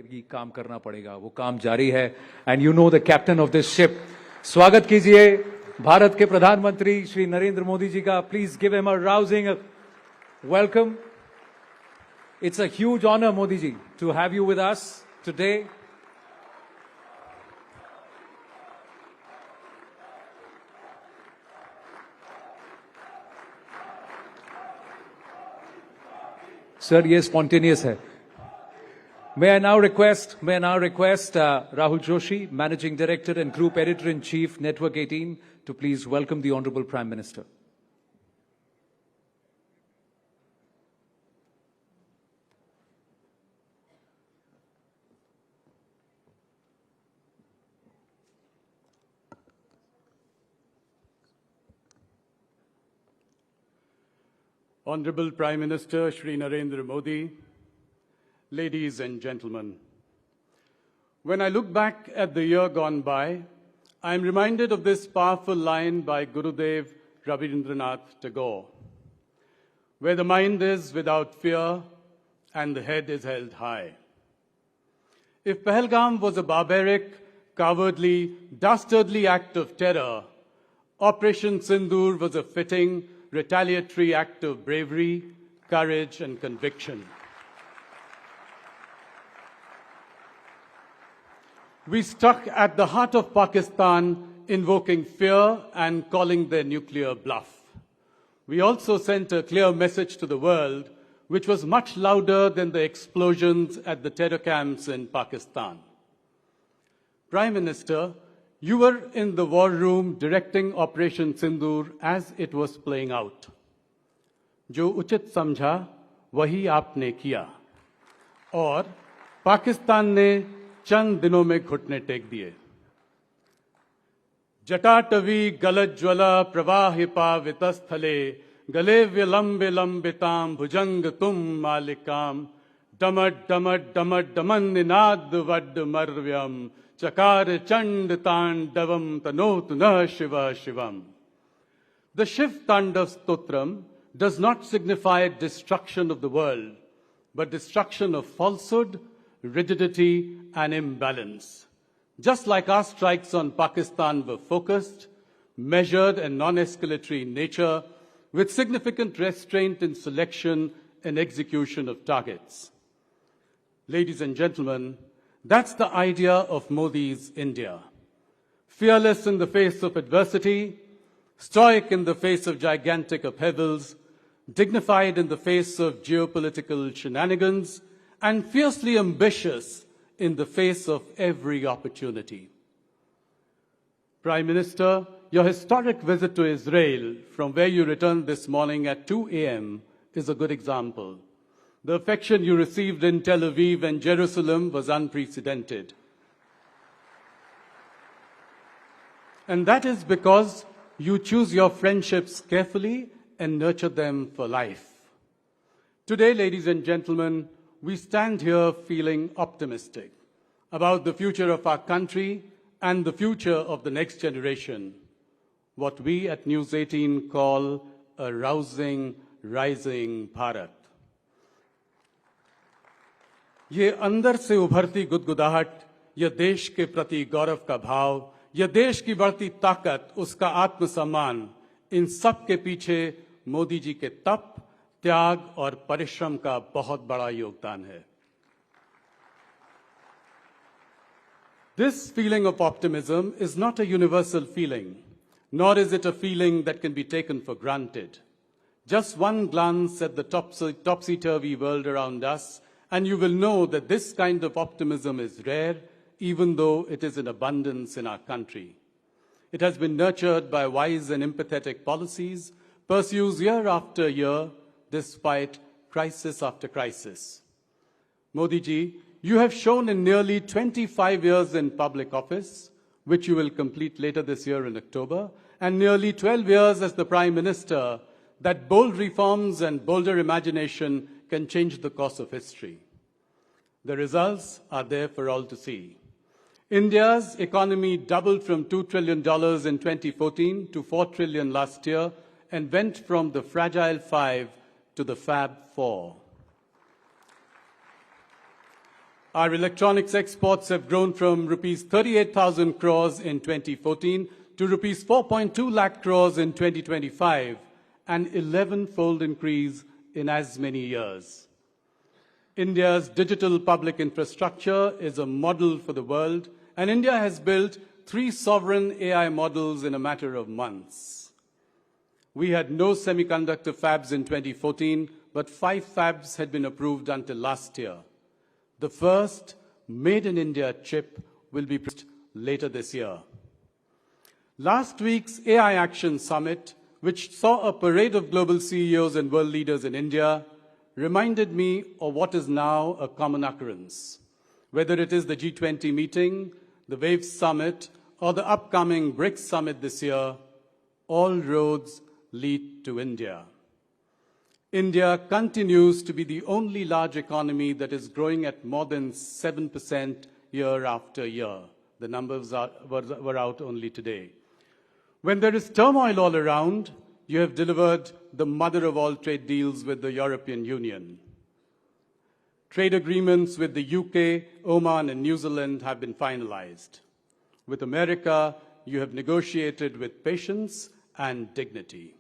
रहेगी, काम करना पड़ेगा, वो काम जारी है. And you know the captain of this ship. स्वागत कीजिए भारत के प्रधानमंत्री श्री नरेंद्र मोदी जी का. Please give him a rousing welcome. It's a huge honour, Modi ji, to have you with us today. Sir, ये स्पॉन्टेनियस है. May I now request Rahul Joshi, Managing Director and Group Editor-in-Chief, Network 18, to please welcome the Honorable Prime Minister. Honorable Prime Minister Shri Narendra Modi, ladies and gentlemen, when I look back at the year gone by, I am reminded of this powerful line by Gurudev Rabindranath Tagore, where the mind is without fear and the head is held high. If Pahalgam was a barbaric, cowardly, dastardly act of terror, Operation Sindoor was a fitting, retaliatory act of bravery, courage, and conviction. We struck at the heart of Pakistan, invoking fear and calling their nuclear bluff. We also sent a clear message to the world, which was much louder than the explosions at the terror camps in Pakistan. Prime Minister, you were in the war room directing Operation Sindoor as it was playing out. जो उचित समझा वही आपने किया और पाकिस्तान ने चंद दिनों में घुटने टेक दिए. जटाटवी गलज्ज्वला प्रवाहिपा वितस्थले गले विलंबिताम भुजंग तुम मालिकाम डमट डमट डमट डमन निनाद वड मर्व्यम चकार चंड तांडवम तनोत न Shiv Shivam. The Shiv Tandav Stotram does not signify destruction of the world, but destruction of falsehood, rigidity, and imbalance. Just like our strikes on Pakistan were focused, measured, and non-escalatory in nature, with significant restraint in selection and execution of targets. Ladies and gentlemen, that's the idea of Modi's India. Fearless in the face of adversity, stoic in the face of gigantic upheavals, dignified in the face of geopolitical shenanigans, and fiercely ambitious in the face of every opportunity. Prime Minister, your historic visit to Israel, from where you returned this morning at 2 a.m., is a good example. The affection you received in Tel Aviv and Jerusalem was unprecedented. And that is because you choose your friendships carefully and nurture them for life. Today, ladies and gentlemen, we stand here feeling optimistic about the future of our country and the future of the next generation, what we at News 18 call a rousing, rising Bharat. ये अंदर से उभरती गुदगुदाहट, यह देश के प्रति गौरव का भाव, यह देश की बढ़ती ताकत, उसका आत्मसम्मान, इन सब के पीछे मोदी जी के तप, त्याग और परिश्रम का बहुत बड़ा योगदान है. This feeling of optimism is not a universal feeling, nor is it a feeling that can be taken for granted. Just one glance at the topsy-turvy world around us, and you will know that this kind of optimism is rare, even though it is in abundance in our country. It has been nurtured by wise and empathetic policies, pursues year after year, despite crisis after crisis. Modi ji, you have shown in nearly 25 years in public office, which you will complete later this year in October, and nearly 12 years as the Prime Minister, that bold reforms and bolder imagination can change the course of history. The results are there for all to see. India's economy doubled from $2 trillion in 2014 to $4 trillion last year and went from the fragile 5 to the Fab 4. Our electronics exports have grown from rupees 38,000 crores in 2014 to rupees 4.2 lakh crores in 2025, an 11-fold increase in as many years. India's digital public infrastructure is a model for the world, and India has built 3 sovereign AI models in a matter of months. We had no semiconductor fabs in 2014, but 5 fabs had been approved until last year. The first Made in India chip will be produced later this year. Last week's AI Action Summit, which saw a parade of global CEOs and world leaders in India, reminded me of what is now a common occurrence. Whether it is the G20 meeting, the WAVE Summit, or the upcoming BRICS Summit this year, all roads lead to India. India continues to be the only large economy that is growing at more than 7% year after year. The numbers were out only today. When there is turmoil all around, you have delivered the mother of all trade deals with the European Union. Trade agreements with the UK, Oman, and New Zealand have been finalized. With America, you have negotiated with patience and dignity.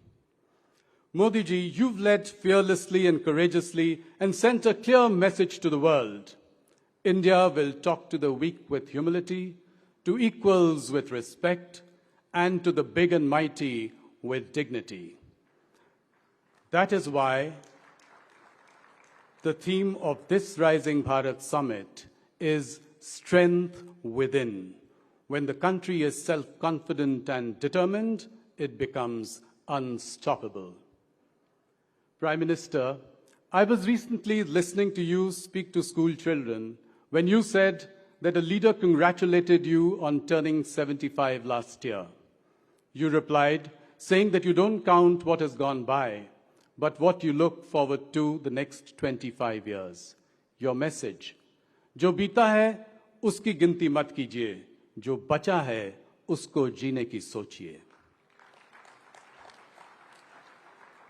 Modi ji, you've led fearlessly and courageously and sent a clear message to the world. India will talk to the weak with humility, to equals with respect, and to the big and mighty with dignity. That is why the theme of this Rising Bharat Summit is Strength Within. When the country is self-confident and determined, it becomes unstoppable. Prime Minister, I was recently listening to you speak to school children when you said that a leader congratulated you on turning 75 last year. You replied, saying that you don't count what has gone by, but what you look forward to the next 25 years. Your message, जो बीता है उसकी गिनती मत कीजिए, जो बचा है उसको जीने की सोचिए.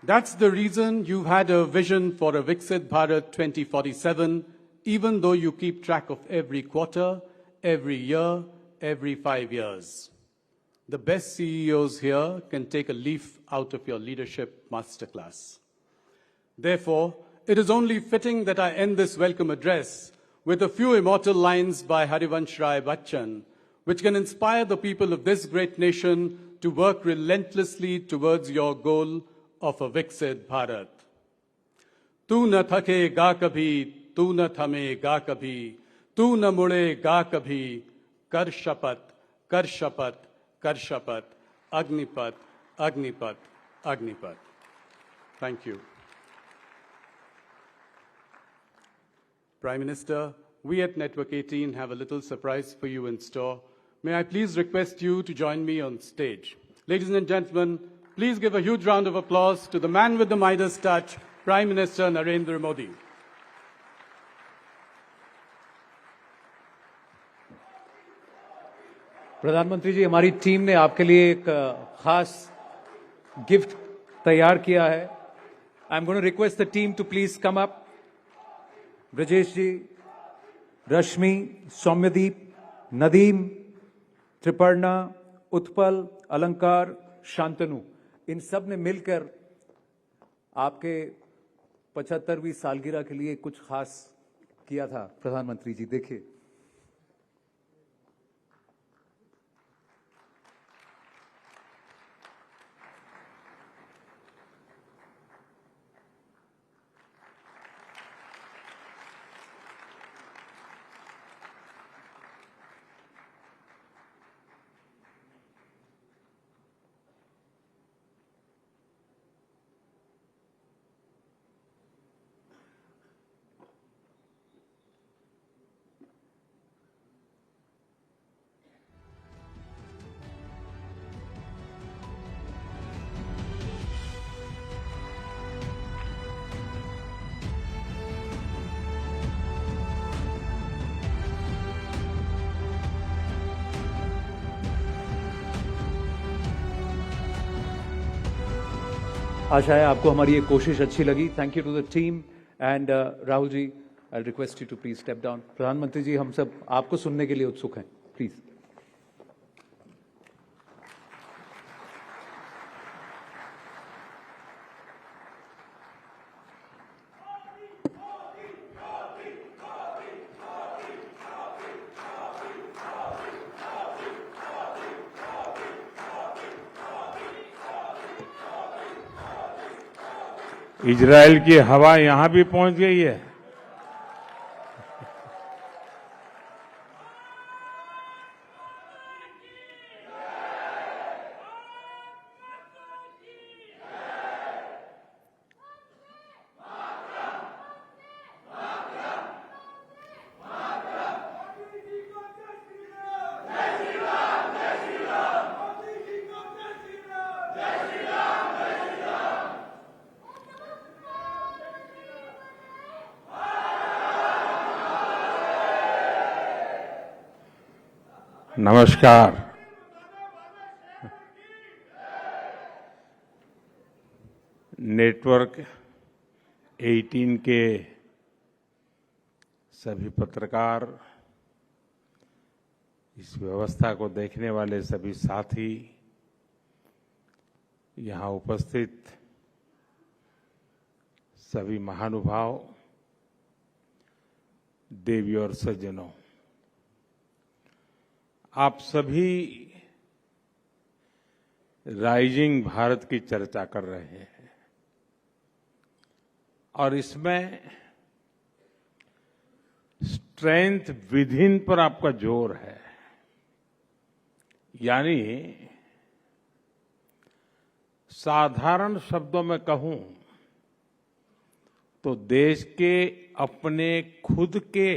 That's the reason you've had a vision for a Viksit Bharat 2047, even though you keep track of every quarter, every year, every 5 years. The best CEOs here can take a leaf out of your leadership masterclass. Therefore, it is only fitting that I end this welcome address with a few immortal lines by Harivansh Rai Bachchan, which can inspire the people of this great nation to work relentlessly towards your goal of a Viksit Bharat. तू न थकेगा कभी, तू न थमेगा कभी, तू न मुड़ेगा कभी, कर शपथ, कर शपथ, कर शपथ, Agnipath, Agnipath, Agnipath. Thank you. Prime Minister, we at Network 18 have a little surprise for you in store. May I please request you to join me on stage. Ladies and gentlemen, please give a huge round of applause to the man with the Midas touch, Prime Minister Narendra Modi. प्रधानमंत्री जी, हमारी team ने आपके लिए एक खास gift तैयार किया है. I am going to request the team to please come up. Brajesh ji, Rashmi, Saumyadeep, Nadeem, Triparna, Utpal, Alankar, Shantanu, इन सब ने मिलकर आपके 75वीं सालगिरह के लिए कुछ खास किया था. प्रधानमंत्री जी देखिए. आशा है आपको हमारी ये कोशिश अच्छी लगी. Thank you to the team and Rahul ji, I'll request you to please step down. प्रधानमंत्री जी, हम सब आपको सुनने के लिए उत्सुक हैं. Please. इजराइल की हवा यहां भी पहुंच गई है. नमस्कार. नेटवर्क 18 के सभी पत्रकार, इस व्यवस्था को देखने वाले सभी साथी, यहां उपस्थित सभी महानुभाव, देवी और सज्जनों, आप सभी राइजिंग भारत की चर्चा कर रहे हैं और इसमें स्ट्रेंथ विद इन पर आपका जोर है. यानी साधारण शब्दों में कहूं तो देश के अपने खुद के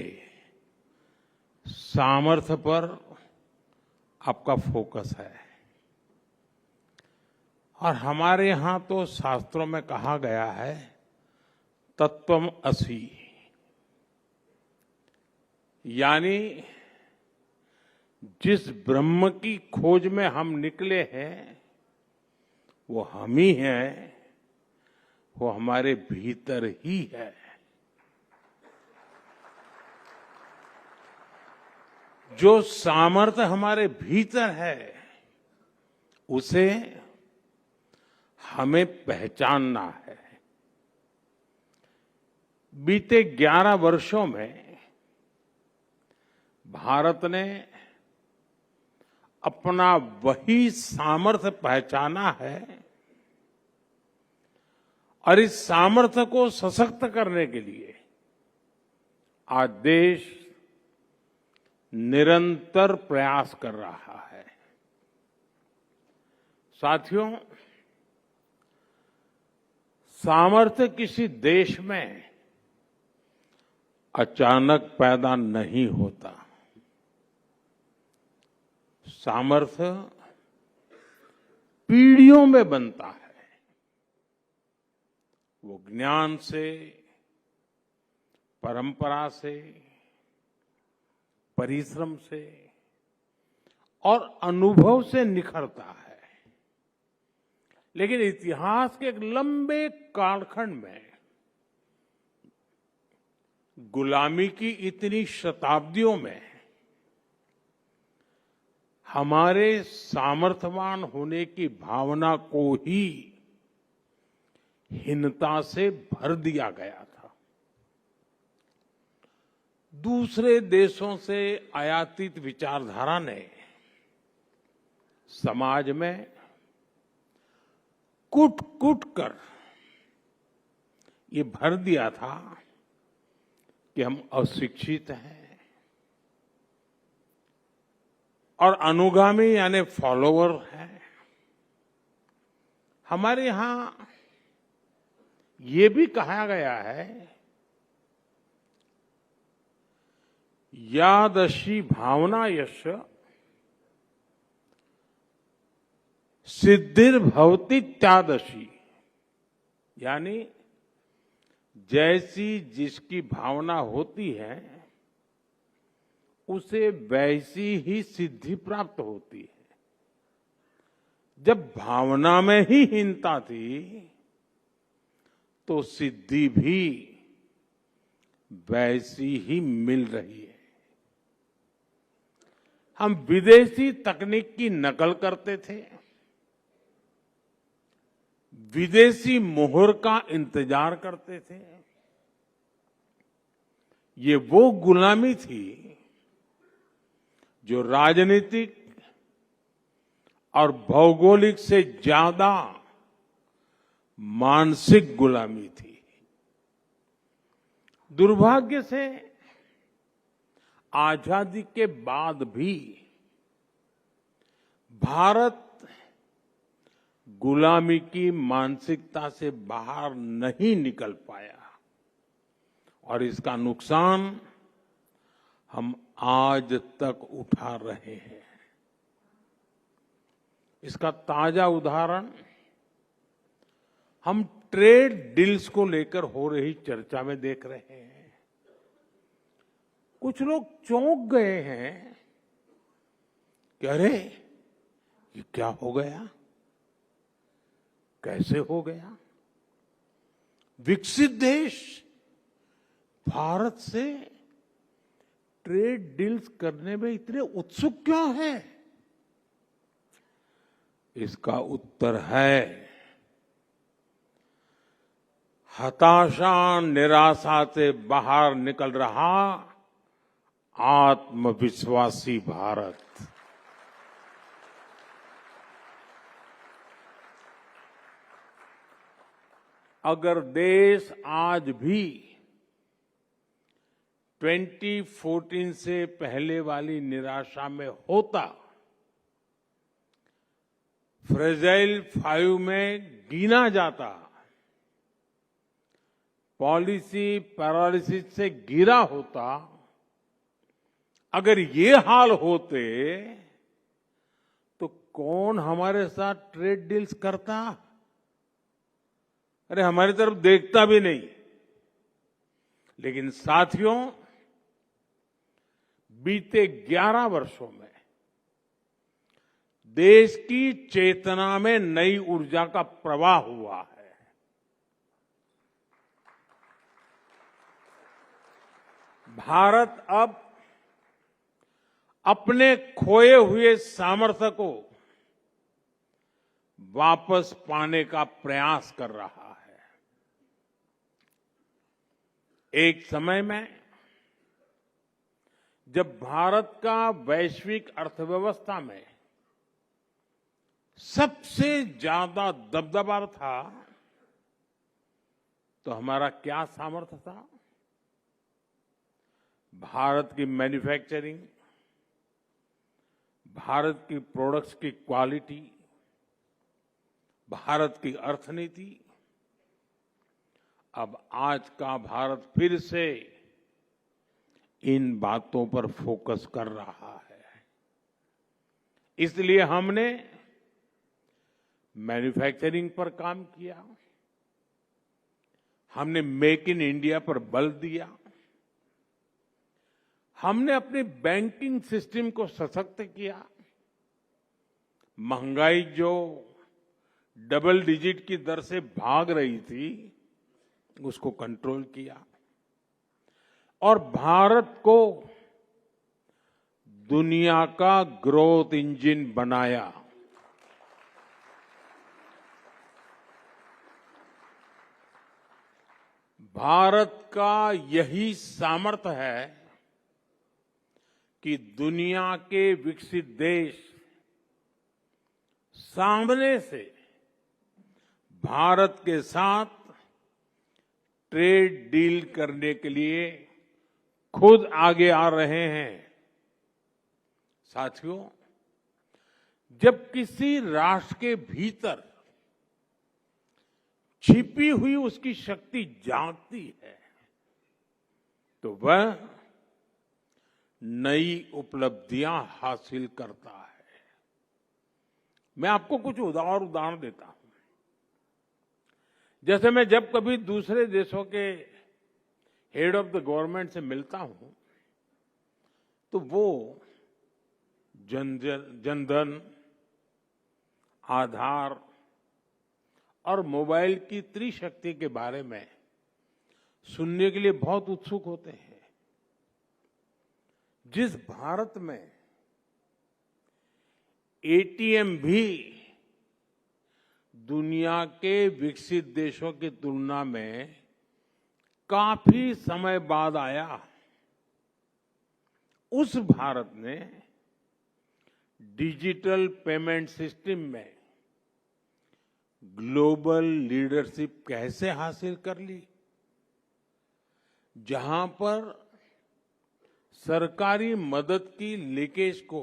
सामर्थ्य पर आपका फोकस है. और हमारे यहां तो शास्त्रों में कहा गया है तत्वम असि, यानी जिस ब्रह्म की खोज में हम निकले हैं वो हम ही हैं, वो हमारे भीतर ही है. जो सामर्थ्य हमारे भीतर है उसे हमें पहचानना है. बीते 11 वर्षों में भारत ने अपना वही सामर्थ्य पहचाना है और इस सामर्थ्य को सशक्त करने के लिए आज देश निरंतर प्रयास कर रहा है. साथियों, सामर्थ्य किसी देश में अचानक पैदा नहीं होता. सामर्थ्य पीढ़ियों में बनता है. वो ज्ञान से, परंपरा से, परिश्रम से और अनुभव से निखरता है. लेकिन इतिहास के एक लंबे कालखंड में गुलामी की इतनी शताब्दियों में हमारे सामर्थ्यवान होने की भावना को ही हीनता से भर दिया गया था. दूसरे देशों से आयातित विचारधारा ने समाज में कूट कूट कर ये भर दिया था कि हम अशिक्षित हैं और अनुगामी यानी फॉलोवर हैं. हमारे यहां ये भी कहा गया है, यादशी भावना यश सिद्धिर्भवति त्यादशी, यानी जैसी जिसकी भावना होती है उसे वैसी ही सिद्धि प्राप्त होती है. जब भावना में ही हीनता थी तो सिद्धि भी वैसी ही मिल रही है। हम विदेशी तकनीक की नकल करते थे, विदेशी मोहर का इंतजार करते थे। ये वो गुलामी थी जो राजनीतिक और भौगोलिक से ज्यादा मानसिक गुलामी थी। दुर्भाग्य से आजादी के बाद भी भारत गुलामी की मानसिकता से बाहर नहीं निकल पाया और इसका नुकसान हम आज तक उठा रहे हैं। इसका ताजा उदाहरण हम ट्रेड डील्स को लेकर हो रही चर्चा में देख रहे हैं। कुछ लोग चौंक गए हैं कि अरे ये क्या हो गया, कैसे हो गया? विकसित देश भारत से ट्रेड डील्स करने में इतने उत्सुक क्यों हैं? इसका उत्तर है हताशा, निराशा से बाहर निकल रहा आत्मविश्वासी भारत। अगर देश आज भी 2014 से पहले वाली निराशा में होता, फ्रेजाइल 5 में गिना जाता, पॉलिसी पैरालिसिस से गिरा होता, अगर ये हाल होते तो कौन हमारे साथ ट्रेड डील्स करता? अरे हमारी तरफ देखता भी नहीं। लेकिन साथियों, बीते 11 वर्षों में देश की चेतना में नई ऊर्जा का प्रवाह हुआ है। भारत अब अपने खोए हुए सामर्थ्य को वापस पाने का प्रयास कर रहा है। एक समय में जब भारत का वैश्विक अर्थव्यवस्था में सबसे ज्यादा दबदबा था, तो हमारा क्या सामर्थ्य था? भारत की मैन्युफैक्चरिंग, भारत की प्रोडक्ट्स की क्वालिटी, भारत की अर्थनीति। अब आज का भारत फिर से इन बातों पर फोकस कर रहा है। इसलिए हमने मैन्युफैक्चरिंग पर काम किया, हमने मेक इन इंडिया पर बल दिया, हमने अपने बैंकिंग सिस्टम को सशक्त किया, महंगाई जो डबल डिजिट की दर से भाग रही थी उसको कंट्रोल किया और भारत को दुनिया का ग्रोथ इंजन बनाया। भारत का यही सामर्थ्य है कि दुनिया के विकसित देश सामने से भारत के साथ ट्रेड डील करने के लिए खुद आगे आ रहे हैं। साथियों, जब किसी राष्ट्र के भीतर छिपी हुई उसकी शक्ति जागती है तो वह नई उपलब्धियां हासिल करता है। मैं आपको कुछ और उदाहरण देता हूं। जैसे मैं जब कभी दूसरे देशों के हेड ऑफ द गवर्नमेंट से मिलता हूं तो वो जनधन, आधार और मोबाइल की त्रिशक्ति के बारे में सुनने के लिए बहुत उत्सुक होते हैं। जिस भारत में एटीएम भी दुनिया के विकसित देशों की तुलना में काफी समय बाद आया, उस भारत ने डिजिटल पेमेंट सिस्टम में ग्लोबल लीडरशिप कैसे हासिल कर ली, जहां पर सरकारी मदद की लीकेज को